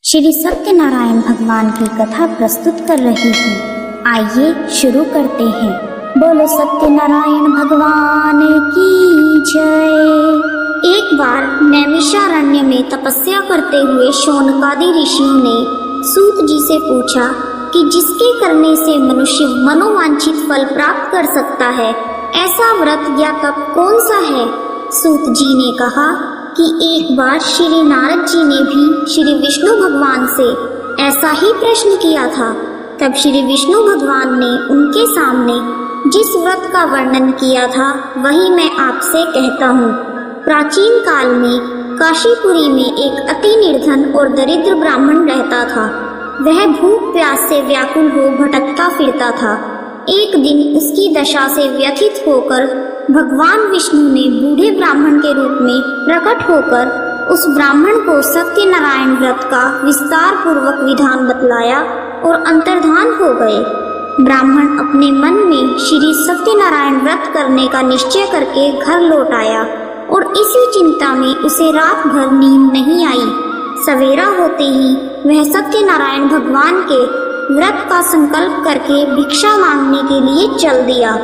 श्री सत्यनारायण भगवान की कथा प्रस्तुत कर रही हूँ। आइए शुरू करते हैं। बोलो सत्यनारायण भगवान की जय। एक बार नैमिषारण्य में तपस्या करते हुए शौनकादि ऋषियों ने सूत जी से पूछा कि जिसके करने से मनुष्य मनोवांछित फल प्राप्त कर सकता है, ऐसा व्रत या तप कौन सा है। सूत जी ने कहा कि एक बार श्री नारद जी ने भी श्री विष्णु भगवान से ऐसा ही प्रश्न किया था। तब श्री विष्णु भगवान ने उनके सामने जिस व्रत का वर्णन किया था वही मैं आपसे कहता हूँ। प्राचीन काल में काशीपुरी में एक अति निर्धन और दरिद्र ब्राह्मण रहता था। वह भूख प्यास से व्याकुल हो भटकता फिरता था। एक दिन उसकी दशा से व्यथित होकर भगवान विष्णु ने बूढ़े ब्राह्मण के रूप में प्रकट होकर उस ब्राह्मण को सत्यनारायण व्रत का विस्तार पूर्वक विधान बतलाया और अंतर्धान हो गए। ब्राह्मण अपने मन में श्री सत्यनारायण व्रत करने का निश्चय करके घर लौट आया और इसी चिंता में उसे रात भर नींद नहीं आई। सवेरा होते ही वह सत्यनारायण भगवान के व्रत का संकल्प करके भिक्षा मांगने के लिए चल दिया।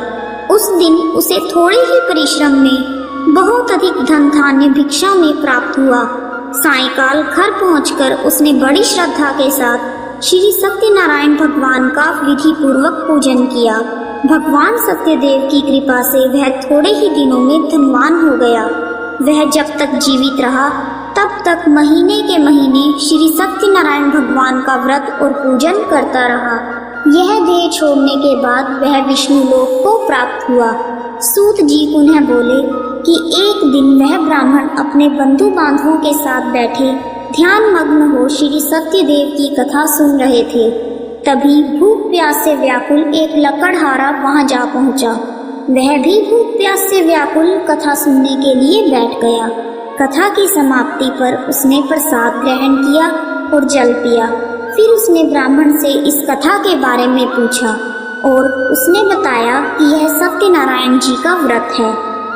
उस दिन उसे थोड़े ही परिश्रम में बहुत अधिक धन धान्य भिक्षा में प्राप्त हुआ। सायंकाल घर पहुंचकर उसने बड़ी श्रद्धा के साथ श्री सत्यनारायण भगवान का विधि पूर्वक पूजन किया। भगवान सत्यदेव की कृपा से वह थोड़े ही दिनों में धनवान हो गया। वह जब तक जीवित रहा तब तक महीने के महीने श्री सत्यनारायण भगवान का व्रत और पूजन करता रहा। यह देह छोड़ने के बाद वह विष्णु लोक को प्राप्त हुआ। सूत जी पुनः बोले कि एक दिन वह ब्राह्मण अपने बंधु बांधवों के साथ बैठे ध्यान मग्न हो श्री सत्यदेव की कथा सुन रहे थे। तभी भूख प्यास से व्याकुल एक लकड़हारा वहां जा पहुंचा। वह भी भूख प्यास से व्याकुल कथा सुनने के लिए बैठ गया। कथा की समाप्ति पर उसने प्रसाद ग्रहण किया और जल पिया। फिर उसने ब्राह्मण से इस कथा के बारे में पूछा और उसने बताया कि यह सत्यनारायण जी का व्रत है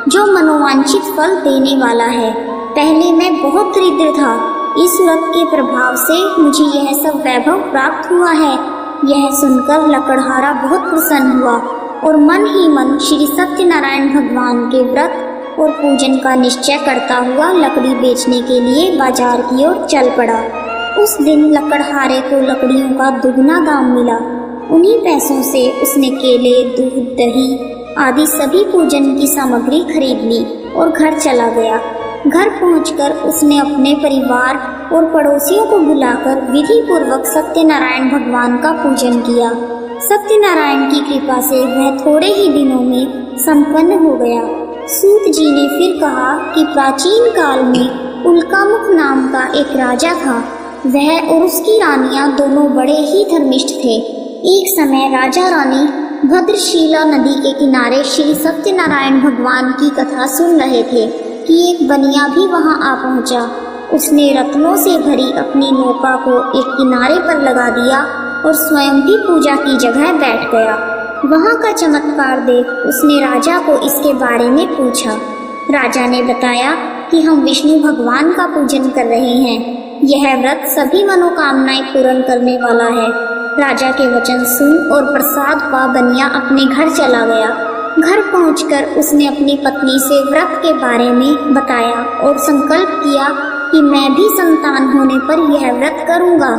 जो मनोवांछित फल देने वाला है। पहले मैं बहुत दरिद्र था, इस व्रत के प्रभाव से मुझे यह सब वैभव प्राप्त हुआ है। यह सुनकर लकड़हारा बहुत प्रसन्न हुआ और मन ही मन श्री सत्यनारायण भगवान के व्रत और पूजन का निश्चय करता हुआ लकड़ी बेचने के लिए बाजार की ओर चल पड़ा। उस दिन लकड़हारे को लकड़ियों का दुगना दाम मिला। उन्हीं पैसों से उसने केले, दूध, दही आदि सभी पूजन की सामग्री खरीद ली और घर चला गया। घर पहुंचकर उसने अपने परिवार और पड़ोसियों को बुलाकर विधि पूर्वक सत्यनारायण भगवान का पूजन किया। सत्यनारायण की कृपा से वह थोड़े ही दिनों में संपन्न हो गया। सूत जी ने फिर कहा कि प्राचीन काल में उल्कामुख नाम का एक राजा था। वह और उसकी रानियां दोनों बड़े ही धर्मिष्ठ थे। एक समय राजा रानी भद्रशीला नदी के किनारे श्री सत्यनारायण भगवान की कथा सुन रहे थे कि एक बनिया भी वहां आ पहुंचा। उसने रत्नों से भरी अपनी नौका को एक किनारे पर लगा दिया और स्वयं भी पूजा की जगह बैठ गया। वहां का चमत्कार देख उसने राजा को इसके बारे में पूछा। राजा ने बताया कि हम विष्णु भगवान का पूजन कर रहे हैं। यह व्रत सभी मनोकामनाएं पूर्ण करने वाला है। राजा के वचन सुन और प्रसाद पा बनिया अपने घर चला गया। घर पहुंचकर उसने अपनी पत्नी से व्रत के बारे में बताया और संकल्प किया कि मैं भी संतान होने पर यह व्रत करूंगा।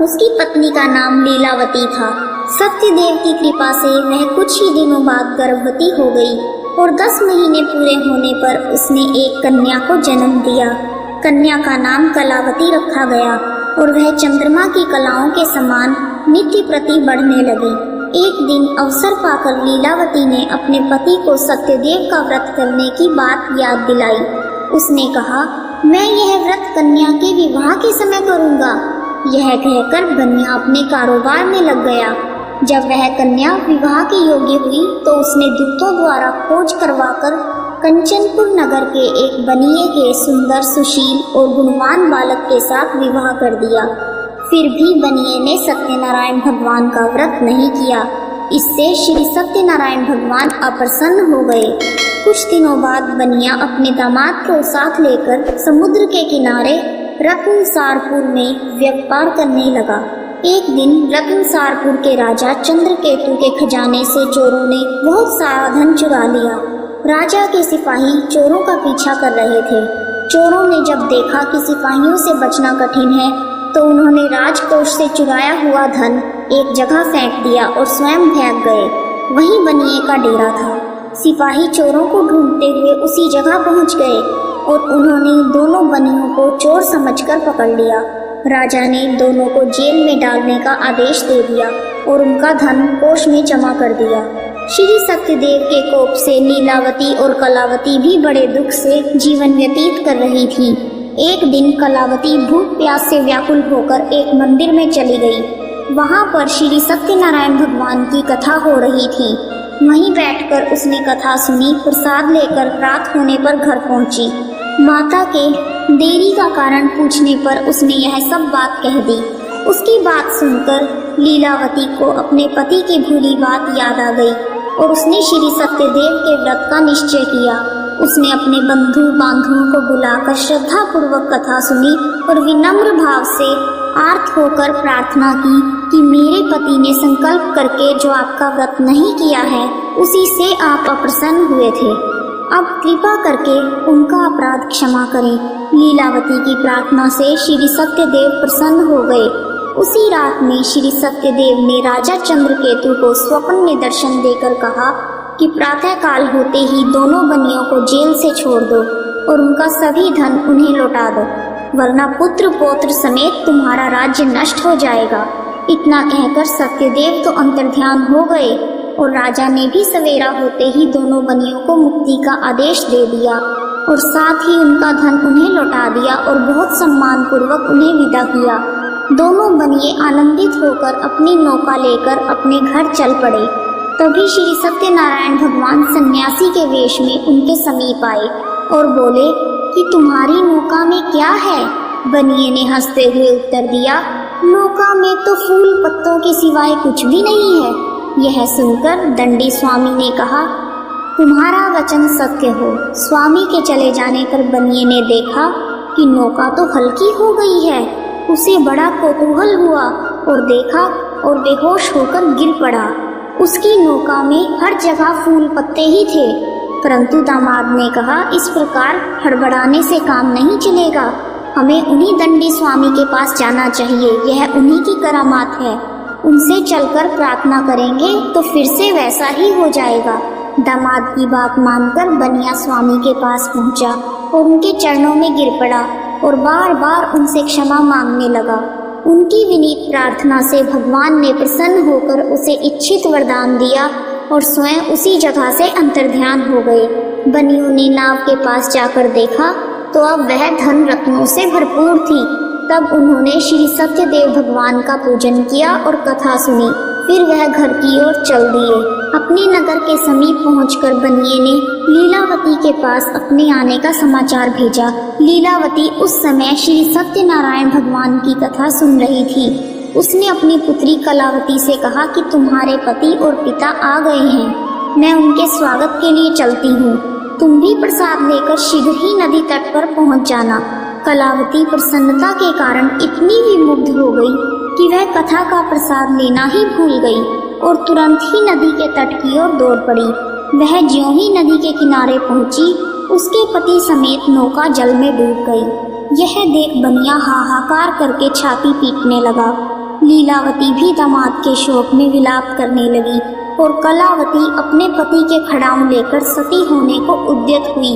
उसकी पत्नी का नाम लीलावती था। सत्यदेव की कृपा से वह कुछ ही दिनों बाद गर्भवती हो गई और 10 महीने पूरे होने पर उसने एक कन्या को जन्म दिया। कन्या का नाम कलावती रखा गया और वह चंद्रमा की कलाओं के समान नित्य प्रति बढ़ने लगी। एक दिन अवसर पाकर लीलावती ने अपने पति को सत्यदेव का व्रत करने की बात याद दिलाई। उसने कहा, मैं यह व्रत कन्या के विवाह के समय करूंगा। यह कहकर बनिया अपने कारोबार में लग गया। जब वह कन्या विवाह की योग्य हुई तो उसने दूतों द्वारा खोज करवाकर कंचनपुर नगर के एक बनिए के सुंदर, सुशील और गुणवान बालक के साथ विवाह कर दिया। फिर भी बनिए ने सत्यनारायण भगवान का व्रत नहीं किया। इससे श्री सत्यनारायण भगवान अप्रसन्न हो गए। कुछ दिनों बाद बनिया अपने दामाद को साथ लेकर समुद्र के किनारे रत्नसारपुर में व्यापार करने लगा। एक दिन रत्नसारपुर के राजा चंद्रकेतु के खजाने से चोरों ने बहुत सारा धन चुरा लिया। राजा के सिपाही चोरों का पीछा कर रहे थे। चोरों ने जब देखा कि सिपाहियों से बचना कठिन है तो उन्होंने राजकोष से चुराया हुआ धन एक जगह फेंक दिया और स्वयं भाग गए। वहीं बनिए का डेरा था। सिपाही चोरों को ढूंढते हुए उसी जगह पहुंच गए और उन्होंने दोनों बनियों को चोर समझकर पकड़ लिया। राजा ने दोनों को जेल में डालने का आदेश दे दिया और उनका धन कोष में जमा कर दिया। श्री सत्यदेव के कोप से लीलावती और कलावती भी बड़े दुख से जीवन व्यतीत कर रही थी। एक दिन कलावती भूख प्यास से व्याकुल होकर एक मंदिर में चली गई। वहां पर श्री सत्यनारायण भगवान की कथा हो रही थी। वहीं बैठकर उसने कथा सुनी। प्रसाद लेकर रात होने पर घर पहुंची। माता के देरी का कारण पूछने पर उसने यह सब बात कह दी। उसकी बात सुनकर लीलावती को अपने पति की भूली बात याद आ गई और उसने श्री सत्यदेव के व्रत का निश्चय किया। उसने अपने बंधु बांधुओं को बुलाकर श्रद्धा पूर्वक कथा सुनी और विनम्र भाव से आर्त होकर प्रार्थना की कि मेरे पति ने संकल्प करके जो आपका व्रत नहीं किया है उसी से आप अप्रसन्न हुए थे। अब कृपा करके उनका अपराध क्षमा करें। लीलावती की प्रार्थना से श्री सत्यदेव प्रसन्न हो गए। उसी रात में श्री सत्यदेव ने राजा चंद्रकेतु को स्वप्न में दर्शन देकर कहा कि प्रातः काल होते ही दोनों बनियों को जेल से छोड़ दो और उनका सभी धन उन्हें लौटा दो, वरना पुत्र पौत्र समेत तुम्हारा राज्य नष्ट हो जाएगा। इतना कहकर सत्यदेव तो अंतर्ध्यान हो गए और राजा ने भी सवेरा होते ही दोनों बनियों को मुक्ति का आदेश दे दिया और साथ ही उनका धन उन्हें लौटा दिया और बहुत सम्मान पूर्वक उन्हें विदा किया। दोनों बनिए आनंदित होकर अपनी नौका लेकर अपने घर चल पड़े। तभी श्री सत्यनारायण भगवान सन्यासी के वेश में उनके समीप आए और बोले कि तुम्हारी नौका में क्या है? बनिए ने हंसते हुए उत्तर दिया, नौका में तो फूल पत्तों के सिवाय कुछ भी नहीं है। यह सुनकर दंडी स्वामी ने कहा, तुम्हारा वचन सत्य हो। स्वामी के चले जाने पर बनिए ने देखा कि नौका तो हल्की हो गई है। उसे बड़ा कौतूहल हुआ और देखा और बेहोश होकर गिर पड़ा। उसकी नौका में हर जगह फूल पत्ते ही थे। परंतु दामाद ने कहा, इस प्रकार हड़बड़ाने से काम नहीं चलेगा। हमें उन्हीं दंडी स्वामी के पास जाना चाहिए। यह उन्हीं की करामात है। उनसे चलकर प्रार्थना करेंगे तो फिर से वैसा ही हो जाएगा। दामाद की बात मानकर बनिया स्वामी के पास पहुंचा और उनके चरणों में गिर पड़ा और बार बार उनसे क्षमा मांगने लगा। उनकी विनीत प्रार्थना से भगवान ने प्रसन्न होकर उसे इच्छित वरदान दिया और स्वयं उसी जगह से अंतर्ध्यान हो गए। बनियों ने नाव के पास जाकर देखा तो अब वह धन रत्नों से भरपूर थी। तब उन्होंने श्री सत्यदेव भगवान का पूजन किया और कथा सुनी। फिर वह घर की ओर चल दिए। अपने नगर के समीप पहुंचकर बनिए ने लीलावती के पास अपने आने का समाचार भेजा। लीलावती उस समय श्री सत्यनारायण भगवान की कथा सुन रही थी। उसने अपनी पुत्री कलावती से कहा कि तुम्हारे पति और पिता आ गए हैं। मैं उनके स्वागत के लिए चलती हूँ। तुम भी प्रसाद लेकर शीघ्र ही नदी तट पर पहुँच जाना। कलावती प्रसन्नता के कारण इतनी विमुग्ध हो गई कि वह कथा का प्रसाद लेना ही भूल गई और तुरंत ही नदी के तट की ओर दौड़ पड़ी। वह ज्यों ही नदी के किनारे पहुंची, उसके पति समेत नौका जल में डूब गई। यह देख बनिया हाहाकार करके छाती पीटने लगा। लीलावती भी दामाद के शोक में विलाप करने लगी और कलावती अपने पति के खड़ाऊ लेकर सती होने को उद्यत हुई।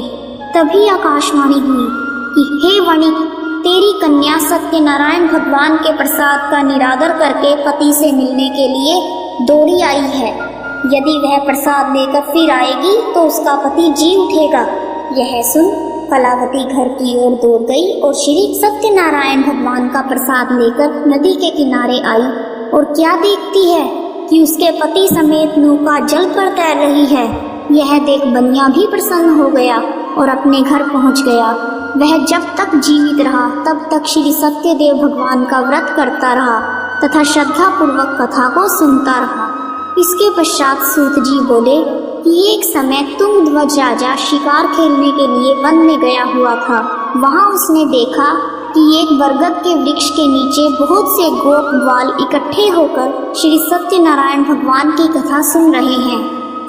तभी आकाशवाणी हुई कि हे वणिक, तेरी कन्या सत्यनारायण भगवान के प्रसाद का निरादर करके पति से मिलने के लिए दौड़ी आई है। यदि वह प्रसाद लेकर फिर आएगी तो उसका पति जी उठेगा। यह सुन कलावती घर की ओर दौड़ गई और श्री सत्यनारायण भगवान का प्रसाद लेकर नदी के किनारे आई और क्या देखती है कि उसके पति समेत नौका जल पर तैर रही है। यह देख बनिया भी प्रसन्न हो गया और अपने घर पहुंच गया। वह जब तक जीवित रहा तब तक श्री सत्यदेव भगवान का व्रत करता रहा तथा श्रद्धा पूर्वक कथा को सुनता रहा। इसके पश्चात सूत जी बोले कि एक समय तुंगध्वज राजा शिकार खेलने के लिए वन में गया हुआ था। वहां उसने देखा कि एक बरगद के वृक्ष के नीचे बहुत से गोप ग्वाल इकट्ठे होकर श्री सत्यनारायण भगवान की कथा सुन रहे हैं।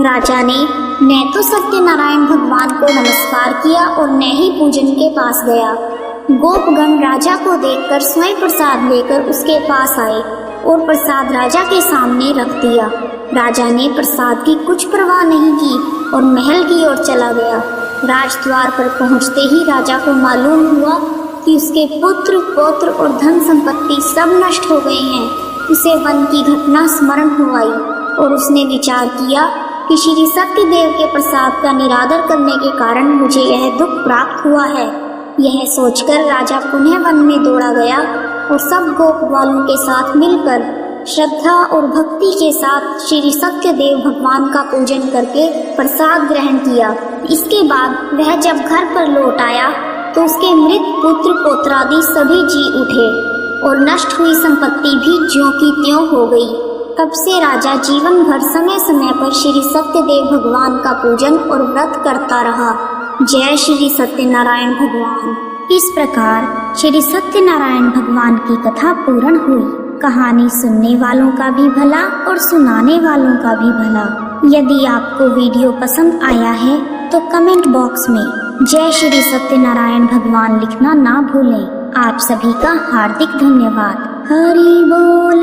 राजा ने न तो सत्यनारायण भगवान को नमस्कार किया और न ही पूजन के पास गया। गोपगण राजा को देखकर स्वयं प्रसाद लेकर उसके पास आए और प्रसाद राजा के सामने रख दिया। राजा ने प्रसाद की कुछ परवाह नहीं की और महल की ओर चला गया। राजद्वार पर पहुंचते ही राजा को मालूम हुआ कि उसके पुत्र पौत्र और धन संपत्ति सब नष्ट हो गए हैं। उसे वन की घटना स्मरण हो आई और उसने विचार किया कि श्री सत्यदेव के प्रसाद का निरादर करने के कारण मुझे यह दुख प्राप्त हुआ है। यह सोचकर राजा पुनः वन में दौड़ा गया और सब गोप ग्वालों के साथ मिलकर श्रद्धा और भक्ति के साथ श्री सत्यदेव भगवान का पूजन करके प्रसाद ग्रहण किया। इसके बाद वह जब घर पर लौट आया तो उसके मृत पुत्र पौत्रादि सभी जी उठे और नष्ट हुई संपत्ति भी ज्यों की त्यों हो गई। तब से राजा जीवन भर समय समय पर श्री सत्यदेव भगवान का पूजन और व्रत करता रहा। जय श्री सत्यनारायण भगवान। इस प्रकार श्री सत्यनारायण भगवान की कथा पूर्ण हुई। कहानी सुनने वालों का भी भला और सुनाने वालों का भी भला। यदि आपको वीडियो पसंद आया है तो कमेंट बॉक्स में जय श्री सत्यनारायण भगवान लिखना ना भूलें। आप सभी का हार्दिक धन्यवाद। हरि बोल।